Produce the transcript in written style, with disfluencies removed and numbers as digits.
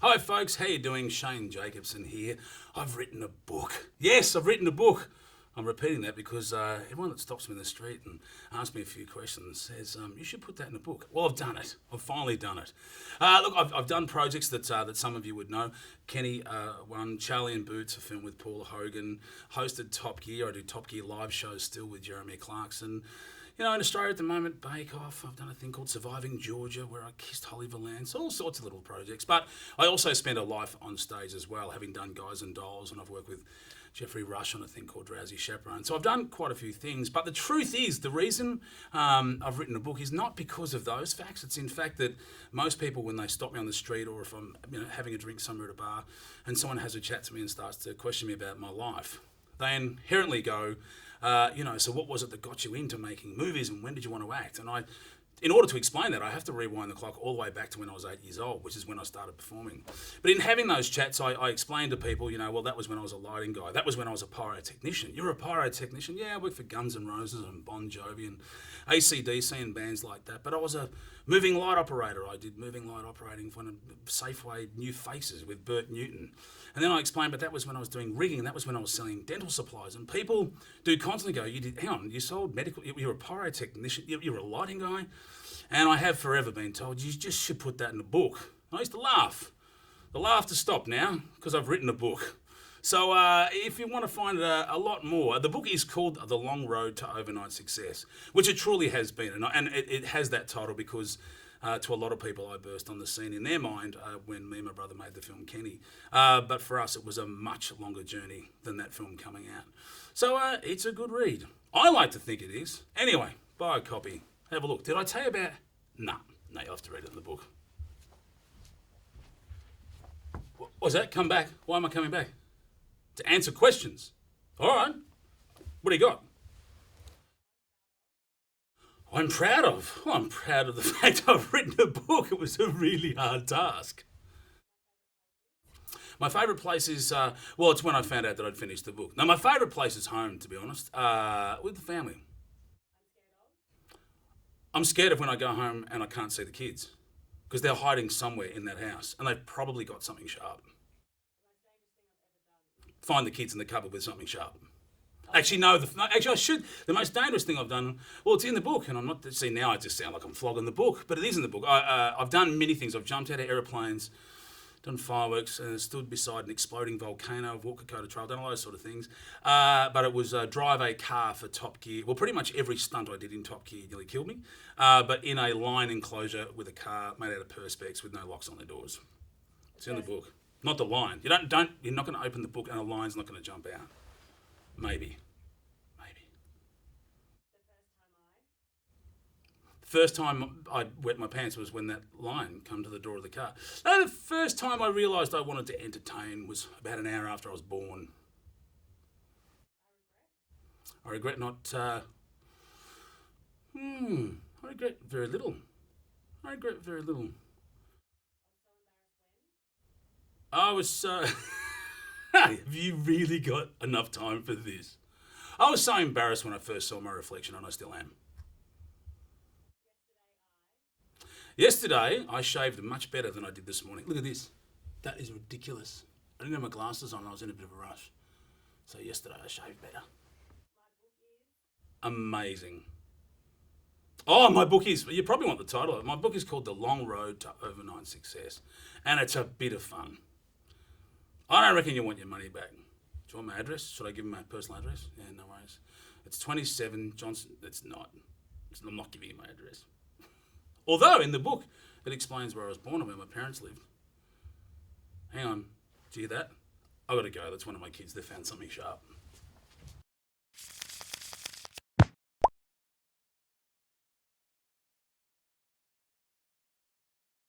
Hi folks, how you doing? Shane Jacobson here. I've written a book. Yes, I've written a book. I'm repeating that because everyone that stops me in the street and asks me a few questions says, you should put that in a book. Well, I've done it. I've finally done it. Look, I've done projects that some of you would know. Kenny won Charlie and Boots, a film with Paula Hogan, hosted Top Gear. I do Top Gear live shows still with Jeremy Clarkson. You know, in Australia at the moment, Bake Off, I've done a thing called Surviving Georgia where I kissed Holly Valance, all sorts of little projects. But I also spent a life on stage as well, having done Guys and Dolls, and I've worked with Jeffrey Rush on a thing called Drowsy Chaperone. So I've done quite a few things. But the truth is, the reason I've written a book is not because of those facts. It's in fact that most people, when they stop me on the street or if I'm having a drink somewhere at a bar and someone has a chat to me and starts to question me about my life, they inherently go, so what was it that got you into making movies and when did you want to act? And in order to explain that, I have to rewind the clock all the way back to when I was 8 years old, which is when I started performing. But in having those chats, I explained to people, that was when I was a lighting guy. That was when I was a pyrotechnician. You're a pyrotechnician? Yeah, I worked for Guns N' Roses and Bon Jovi and AC/DC and bands like that. But I was a moving light operator. I did moving light operating for Safeway New Faces with Bert Newton. And then I explained, but that was when I was doing rigging, and that was when I was selling dental supplies. And people do constantly go, hang on, you sold medical, you're a pyrotechnician, you're a lighting guy? And I have forever been told, you just should put that in a book. And I used to laugh. The laughter stopped now, because I've written a book. So if you want to find a lot more, the book is called The Long Road to Overnight Success, which it truly has been. And it has that title because to a lot of people, I burst on the scene in their mind when me and my brother made the film Kenny. But for us, it was a much longer journey than that film coming out. So it's a good read. I like to think it is. Anyway, buy a copy. Have a look. Did I tell you about... No, you'll have to read it in the book. What was that? Come back. Why am I coming back? To answer questions. All right. What do you got? I'm proud of. Well, I'm proud of the fact I've written a book. It was a really hard task. My favourite place is, it's when I found out that I'd finished the book. Now, my favourite place is home, to be honest, with the family. I'm scared of when I go home and I can't see the kids because they're hiding somewhere in that house and they've probably got something sharp. Find the kids in the cupboard with something sharp. Actually, no, I should. The most dangerous thing I've done, well, it's in the book, and I'm not, see, now I just sound like I'm flogging the book, but it is in the book. I've done many things. I've jumped out of aeroplanes, done fireworks, and stood beside an exploding volcano, walked Dakota Trail, done all those sort of things. But it was drive a car for Top Gear. Well, pretty much every stunt I did in Top Gear nearly killed me, but in a line enclosure with a car made out of perspex with no locks on the doors. It's in the book. Not the line. You're not going to open the book and the line's not going to jump out. Maybe. The first time I wet my pants was when that line come to the door of the car. No, the first time I realised I wanted to entertain was about an hour after I was born. I regret not... I regret very little. I was... have you really got enough time for this? I was so embarrassed when I first saw my reflection, and I still am. Yesterday, I shaved much better than I did this morning. Look at this. That is ridiculous. I didn't have my glasses on. I was in a bit of a rush. So yesterday, I shaved better. Amazing. Oh, my book is... You probably want the title of it. My book is called The Long Road to Overnight Success. And it's a bit of fun. I don't reckon you want your money back. Do you want my address? Should I give him my personal address? Yeah, no worries. It's 27 Johnson... It's not. I'm not giving you my address. Although, in the book, it explains where I was born and where my parents lived. Hang on. Do you hear that? I've got to go. That's one of my kids. They found something sharp.